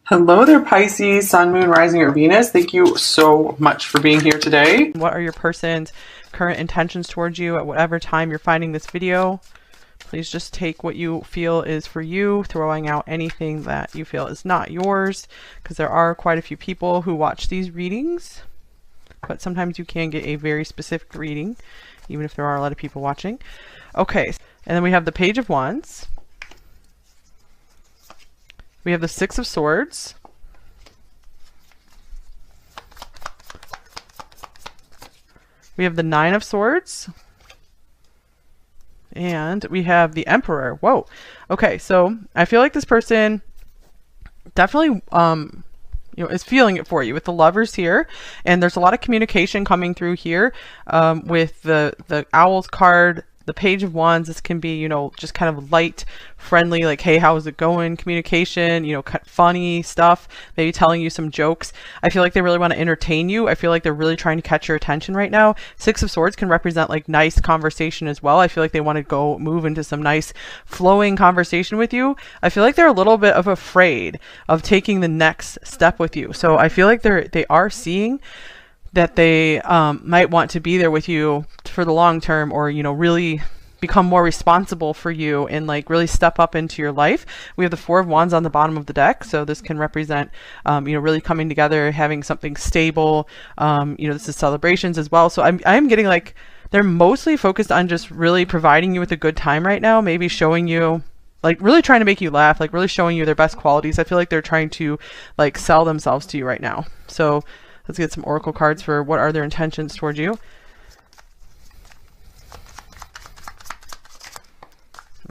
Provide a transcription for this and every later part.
Hello there, Pisces, Sun, Moon, Rising, or Venus. Thank you so much for being here today. What are your person's current intentions towards you at whatever time you're finding this video? Please just take what you feel is for you, throwing out anything that you feel is not yours, because there are quite a few people who watch these readings, but sometimes you can get a very specific reading, even if there are a lot of people watching. Okay, and then we have the Page of Wands. We have the Six of Swords. We have the Nine of Swords. And we have the Emperor. Whoa. Okay, so I feel like this person definitely is feeling it for you with the Lovers here, and there's a lot of communication coming through here with the Owls card, the Page of Wands. This can be, just kind of light, friendly, like, hey, how's it going? Communication, funny stuff, maybe telling you some jokes. I feel like they really want to entertain you. I feel like they're really trying to catch your attention right now. Six of Swords can represent like nice conversation as well. I feel like they want to move into some nice flowing conversation with you. I feel like they're a little bit afraid of taking the next step with you. So I feel like they are seeing that they might want to be there with you for the long term, or really become more responsible for you and like really step up into your life. We have the Four of Wands on the bottom of the deck, so this can represent really coming together, having something stable. This is celebrations as well. So I'm getting like they're mostly focused on just really providing you with a good time right now, maybe showing you, like, really trying to make you laugh, like really showing you their best qualities. I feel like they're trying to like sell themselves to you right now. So let's get some oracle cards for what are their intentions towards you.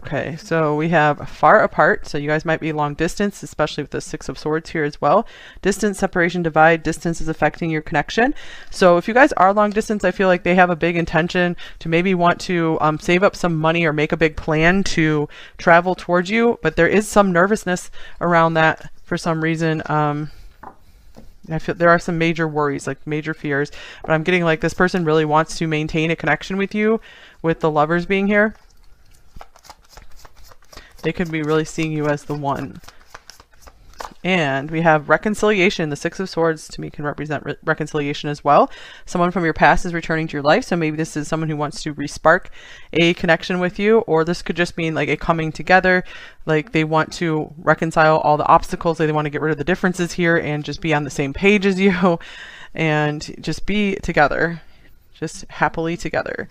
Okay, so we have far apart. So you guys might be long distance, especially with the Six of Swords here as well. Distance, separation, divide. Distance is affecting your connection. So if you guys are long distance, I feel like they have a big intention to maybe want to save up some money or make a big plan to travel towards you. But there is some nervousness around that for some reason. I feel there are some major worries, like major fears, but I'm getting like this person really wants to maintain a connection with you, with the Lovers being here. They could be really seeing you as the one. And we have reconciliation. The Six of Swords to me can represent reconciliation as well. Someone from your past is returning to your life. So maybe this is someone who wants to respark a connection with you, or this could just mean like a coming together. Like they want to reconcile all the obstacles. They want to get rid of the differences here and just be on the same page as you and just be together, just happily together.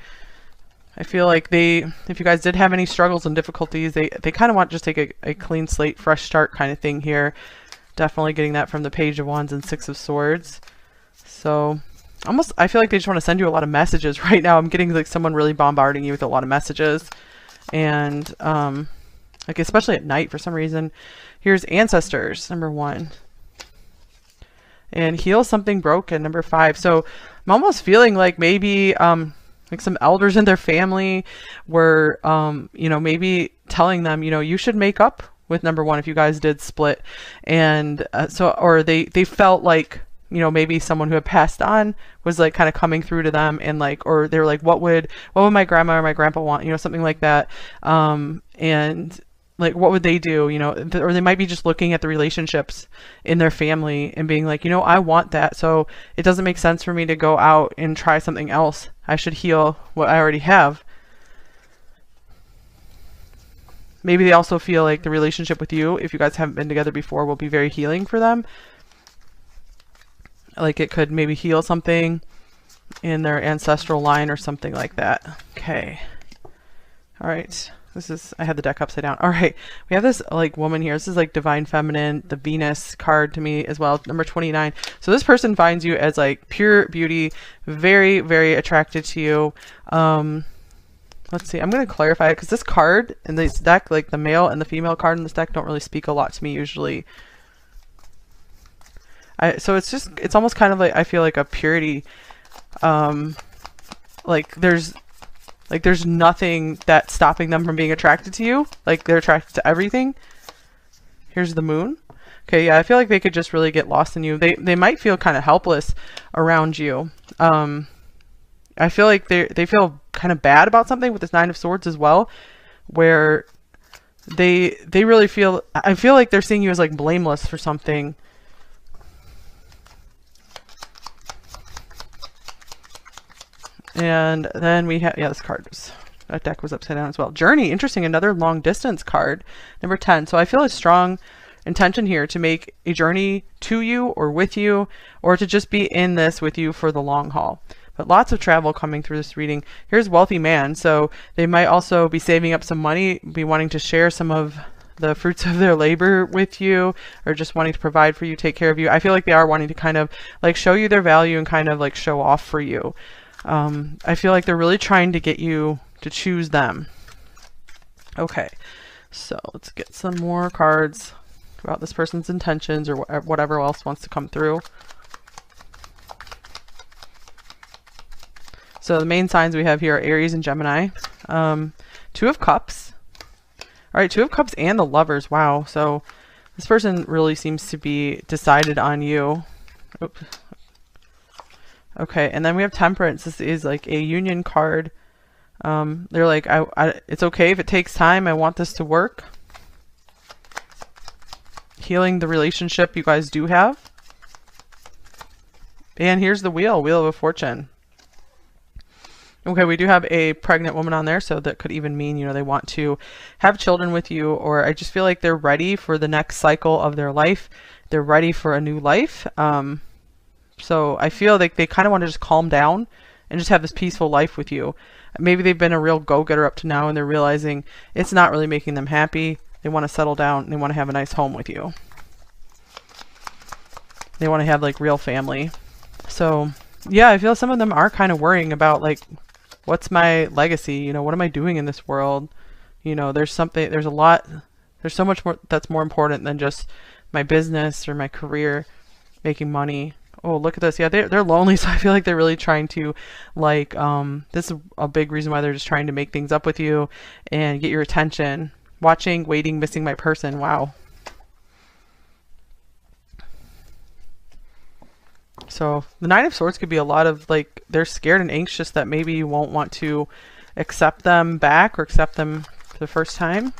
I feel like if you guys did have any struggles and difficulties, they kind of want to just take a clean slate, fresh start kind of thing here. Definitely getting that from the Page of Wands and Six of Swords. So almost, I feel like they just want to send you a lot of messages right now. I'm getting like someone really bombarding you with a lot of messages. And like especially at night for some reason. Here's Ancestors, number 1. And Heal Something Broken, number 5. So I'm almost feeling like maybe like some elders in their family were, maybe telling them, you should make up with number 1 if you guys did split. And or they felt like, maybe someone who had passed on was like kind of coming through to them, and like, or they were like, what would my grandma or my grandpa want, something like that. And like, what would they do, or they might be just looking at the relationships in their family and being like, I want that. So it doesn't make sense for me to go out and try something else. I should heal what I already have. Maybe they also feel like the relationship with you, if you guys haven't been together before, will be very healing for them. Like it could maybe heal something in their ancestral line or something like that. Okay. All right. I had the deck upside down. All right. We have this like woman here. This is like Divine Feminine, the Venus card to me as well, number 29. So this person finds you as like pure beauty, very, very attracted to you. Let's see. I'm going to clarify it because this card in this deck, like the male and the female card in this deck, don't really speak a lot to me usually. So it's almost kind of like, I feel like a purity. Like there's nothing that's stopping them from being attracted to you. Like they're attracted to everything. Here's the Moon. Okay, yeah, I feel like they could just really get lost in you. They might feel kind of helpless around you. I feel like they feel kind of bad about something with this Nine of Swords as well, where they really feel, I feel like they're seeing you as like blameless for something. And then we have, yeah, this card was, that deck was upside down as well. Journey, interesting, another long distance card, number 10. So I feel a strong intention here to make a journey to you or with you, or to just be in this with you for the long haul. But lots of travel coming through this reading. Here's wealthy man. So they might also be saving up some money, be wanting to share some of the fruits of their labor with you, or just wanting to provide for you, take care of you. I feel like they are wanting to kind of like show you their value and kind of like show off for you. I feel like they're really trying to get you to choose them. Okay, so let's get some more cards about this person's intentions or whatever else wants to come through. So the main signs we have here are Aries and Gemini. Two of Cups. All right, Two of Cups and the Lovers. Wow. So this person really seems to be decided on you. Oops. Okay, and then we have Temperance. This is like a union card. They're like, it's okay if it takes time. I want this to work. Healing the relationship you guys do have. And here's the Wheel of Fortune. Okay, we do have a pregnant woman on there, so that could even mean, you know, they want to have children with you, or I just feel like they're ready for the next cycle of their life. They're ready for a new life. So I feel like they kind of want to just calm down and just have this peaceful life with you. Maybe they've been a real go-getter up to now and they're realizing it's not really making them happy. They want to settle down and they want to have a nice home with you. They want to have like real family. So yeah, I feel some of them are kind of worrying about like, what's my legacy? You know, what am I doing in this world? You know, there's so much more that's more important than just my business or my career, making money. Oh, look at this. Yeah, they're lonely, so I feel like they're really trying to, like, this is a big reason why they're just trying to make things up with you and get your attention. Watching, waiting, missing my person. Wow. So the Nine of Swords could be a lot of, like, they're scared and anxious that maybe you won't want to accept them back or accept them for the first time.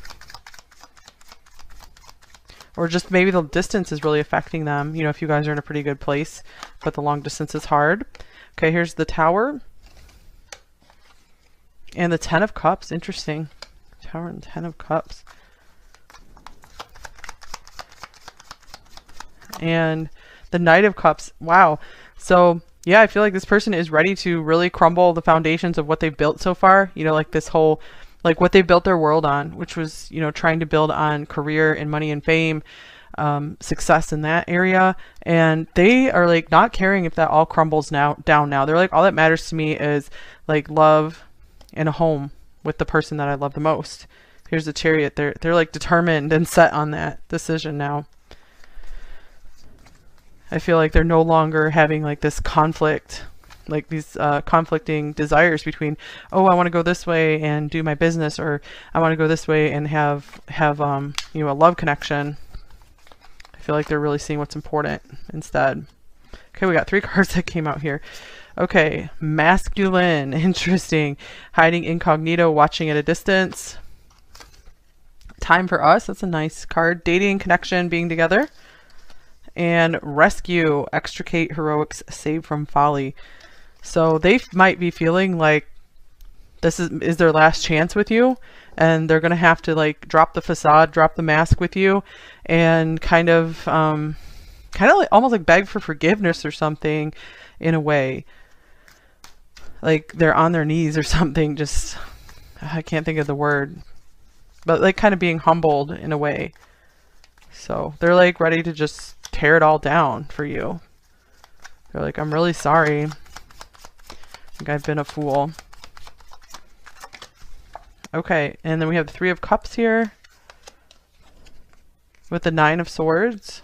Or just maybe the distance is really affecting them. You know, if you guys are in a pretty good place, but the long distance is hard. Okay, here's the Tower. And the Ten of Cups. Interesting. Tower and Ten of Cups. And the Knight of Cups. Wow. So, yeah, I feel like this person is ready to really crumble the foundations of what they've built so far. You know, like this whole, like what they built their world on, which was, you know, trying to build on career and money and fame, success in that area. And they are like not caring if that all crumbles down now. They're like, all that matters to me is like love and a home with the person that I love the most. Here's the Chariot. They're like determined and set on that decision now. I feel like they're no longer having like this conflict, like these conflicting desires between, oh, I want to go this way and do my business, or I want to go this way and have you know, a love connection. I feel like they're really seeing what's important instead. Okay, we got 3 cards that came out here. Okay, Masculine, interesting. Hiding incognito, watching at a distance. Time for us, that's a nice card. Dating, connection, being together. And Rescue, extricate, heroics, save from folly. So they might be feeling like this is their last chance with you, and they're gonna have to like drop the facade, drop the mask with you, and kind of like almost like beg for forgiveness or something, in a way. Like they're on their knees or something. Just, I can't think of the word, but like kind of being humbled in a way. So they're like ready to just tear it all down for you. They're like, I'm really sorry. I think I've been a fool. Okay, and then we have the 3 of Cups here with the 9 of Swords.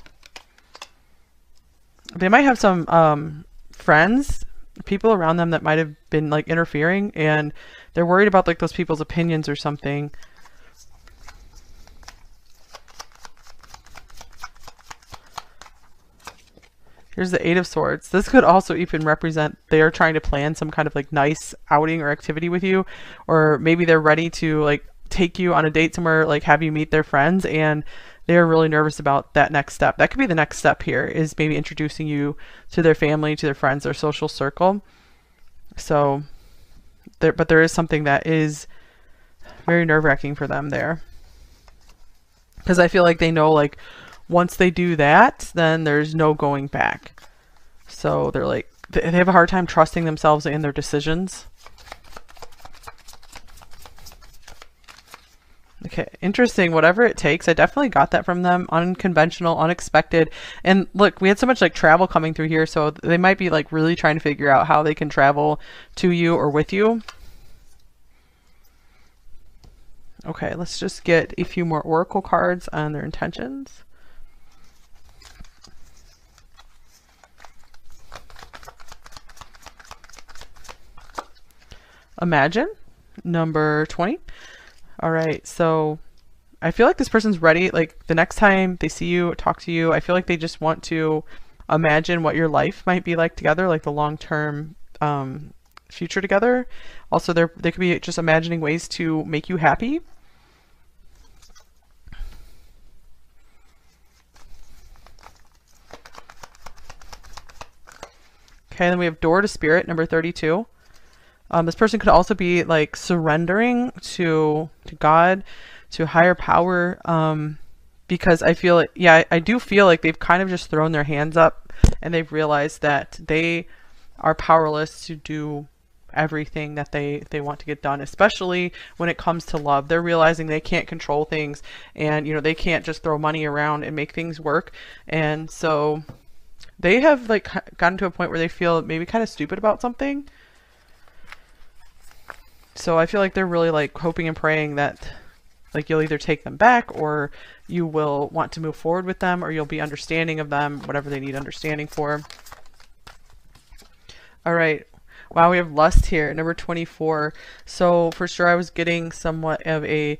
They might have some friends, people around them that might have been like interfering, and they're worried about like those people's opinions or something. Here's the 8 of Swords. This could also even represent they're trying to plan some kind of like nice outing or activity with you, or maybe they're ready to like take you on a date somewhere, like have you meet their friends, and they're really nervous about that next step. That could be the next step here, is maybe introducing you to their family, to their friends, their social circle. So but there is something that is very nerve-wracking for them there, because I feel like they know, like, once they do that, then there's no going back. So they're like, they have a hard time trusting themselves and their decisions. Okay, interesting. Whatever it takes. I definitely got that from them. Unconventional, unexpected. And look, we had so much like travel coming through here, so they might be like really trying to figure out how they can travel to you or with you. Okay, let's just get a few more oracle cards on their intentions. Imagine, number 20. All right, so I feel like this person's ready. Like the next time they see you, talk to you, I feel like they just want to imagine what your life might be like together, like the long-term future together. Also, they could be just imagining ways to make you happy. Okay, then we have door to spirit, number 32. This person could also be like surrendering to God, to higher power, because I feel like, yeah, I do feel like they've kind of just thrown their hands up and they've realized that they are powerless to do everything that they want to get done, especially when it comes to love. They're realizing they can't control things, and they can't just throw money around and make things work. And so they have like gotten to a point where they feel maybe kind of stupid about something. So I feel like they're really like hoping and praying that like you'll either take them back, or you will want to move forward with them, or you'll be understanding of them, whatever they need understanding for. All right. Wow, we have lust here, number 24. So for sure I was getting somewhat of a,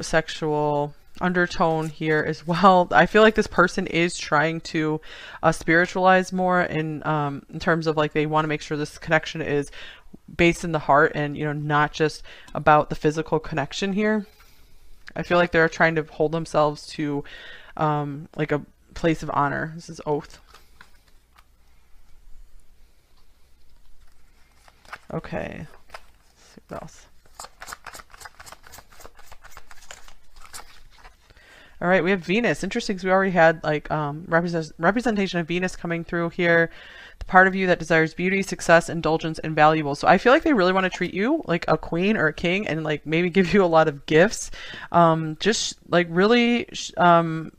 sexual undertone here as well. I feel like this person is trying to spiritualize more in terms of like they want to make sure this connection is based in the heart and not just about the physical connection here. I feel like they're trying to hold themselves to like a place of honor. This is oath. Okay, let's see what else. All right, we have Venus. Interesting, because we already had like representation of Venus coming through here. The part of you that desires beauty, success, indulgence, and valuable. So I feel like they really want to treat you like a queen or a king, and like maybe give you a lot of gifts. Just like really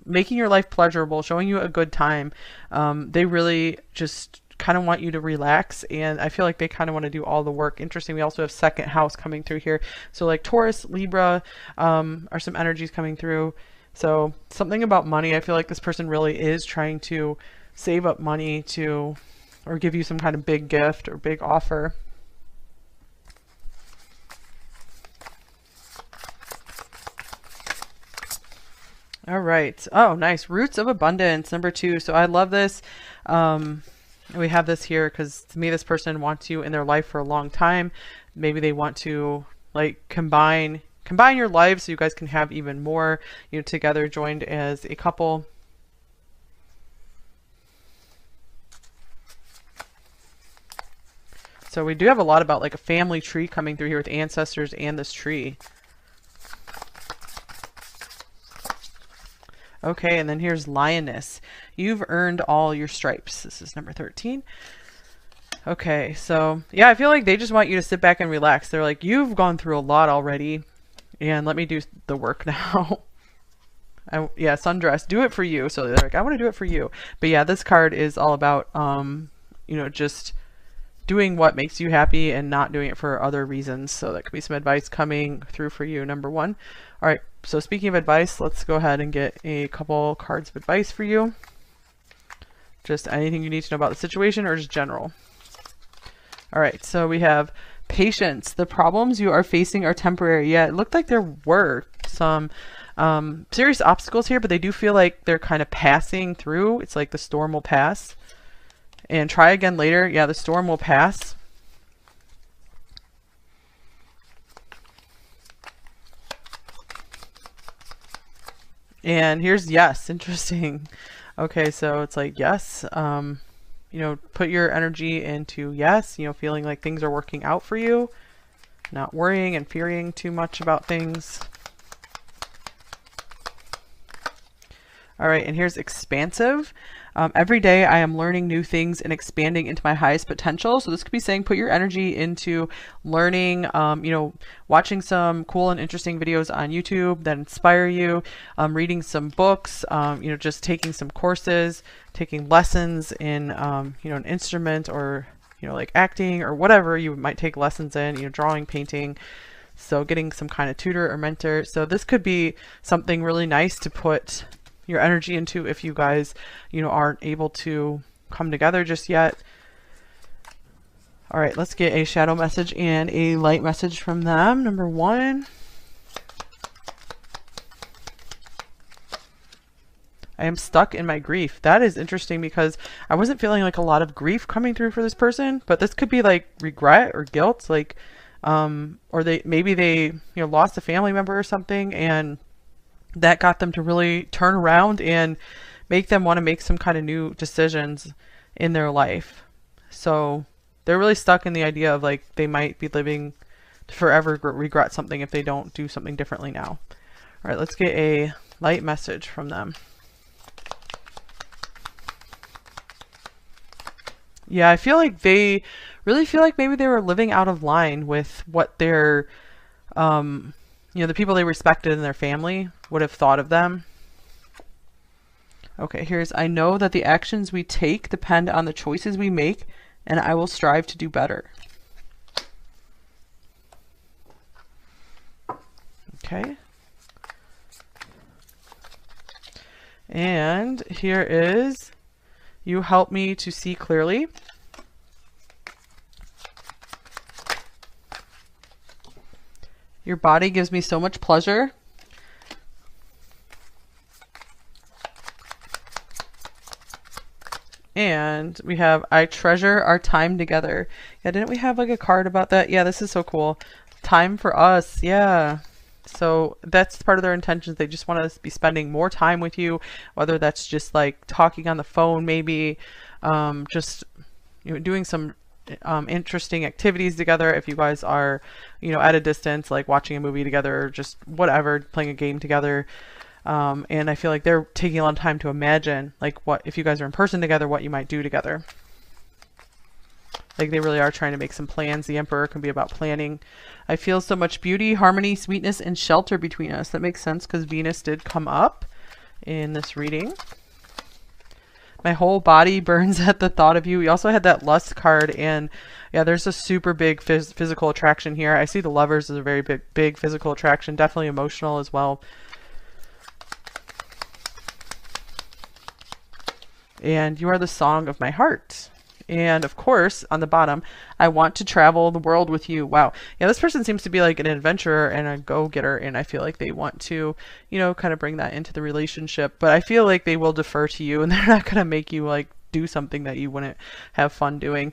making your life pleasurable, showing you a good time. They really just kind of want you to relax, and I feel like they kind of want to do all the work. Interesting, we also have second house coming through here. So like Taurus, Libra are some energies coming through. So something about money. I feel like this person really is trying to save up money to, or give you some kind of big gift or big offer. All right. Oh, nice. Roots of abundance, number 2. So I love this. We have this here because to me, this person wants you in their life for a long time. Maybe they want to like combine your lives so you guys can have even more, together, joined as a couple. So we do have a lot about like a family tree coming through here with ancestors and this tree. Okay, and then here's Lioness. You've earned all your stripes. This is number 13. Okay, so yeah, I feel like they just want you to sit back and relax. They're like, you've gone through a lot already, and let me do the work now. Yeah, sundress, do it for you. So they're like, I want to do it for you. But yeah, this card is all about, just doing what makes you happy and not doing it for other reasons. So that could be some advice coming through for you, number 1. All right, so speaking of advice, let's go ahead and get a couple cards of advice for you. Just anything you need to know about the situation, or just general. All right, so we have patience. The problems you are facing are temporary. Yeah, it looked like there were some serious obstacles here, but they do feel like they're kind of passing through. It's like the storm will pass. And try again later. Yeah, the storm will pass. And here's yes. Interesting. Okay, so it's like yes. You know, put your energy into yes, you know, feeling like things are working out for you, not worrying and fearing too much about things. All right, and here's expansive. Every day I am learning new things and expanding into my highest potential. So this could be saying put your energy into learning, you know, watching some cool and interesting videos on YouTube that inspire you, reading some books, you know, just taking some courses, taking lessons in, you know, an instrument, or, you know, like acting or whatever you might take lessons in, you know, drawing, painting. So getting some kind of tutor or mentor. So this could be something really nice to put your energy into if you guys, you know, aren't able to come together just yet. All right, let's get a shadow message and a light message from them. Number 1. I am stuck in my grief. That is interesting because I wasn't feeling like a lot of grief coming through for this person, but this could be like regret or guilt, like or maybe they, you know, lost a family member or something, and that got them to really turn around and make them want to make some kind of new decisions in their life. So they're really stuck in the idea of like they might be living to forever regret something if they don't do something differently now. All right, let's get a light message from them. Yeah, I feel like they really feel like maybe they were living out of line with what their you know, the people they respected in their family would have thought of them. Okay, here's, I know that the actions we take depend on the choices we make, and I will strive to do better. Okay. And here is, you help me to see clearly. Your body gives me so much pleasure. And we have, I treasure our time together. Yeah, didn't we have like a card about that? Yeah, this is so cool. Time for us. Yeah. So that's part of their intentions. They just want to be spending more time with you, whether that's just like talking on the phone, maybe just, you know, doing some interesting activities together. If you guys are, you know, at a distance, like watching a movie together, or just whatever, playing a game together. And I feel like they're taking a lot of time to imagine, like, what if you guys are in person together, what you might do together. Like they really are trying to make some plans. The Emperor can be about planning. I feel so much beauty, harmony, sweetness, and shelter between us. That makes sense because Venus did come up in this reading. My whole body burns at the thought of you. We also had that lust card, and yeah, there's a super big physical attraction here. I see the Lovers as a very big physical attraction, definitely emotional as well. And you are the song of my heart. And of course, on the bottom, I want to travel the world with you. Wow. Yeah, this person seems to be like an adventurer and a go-getter, and I feel like they want to, you know, kind of bring that into the relationship. But I feel like they will defer to you, and they're not going to make you like do something that you wouldn't have fun doing.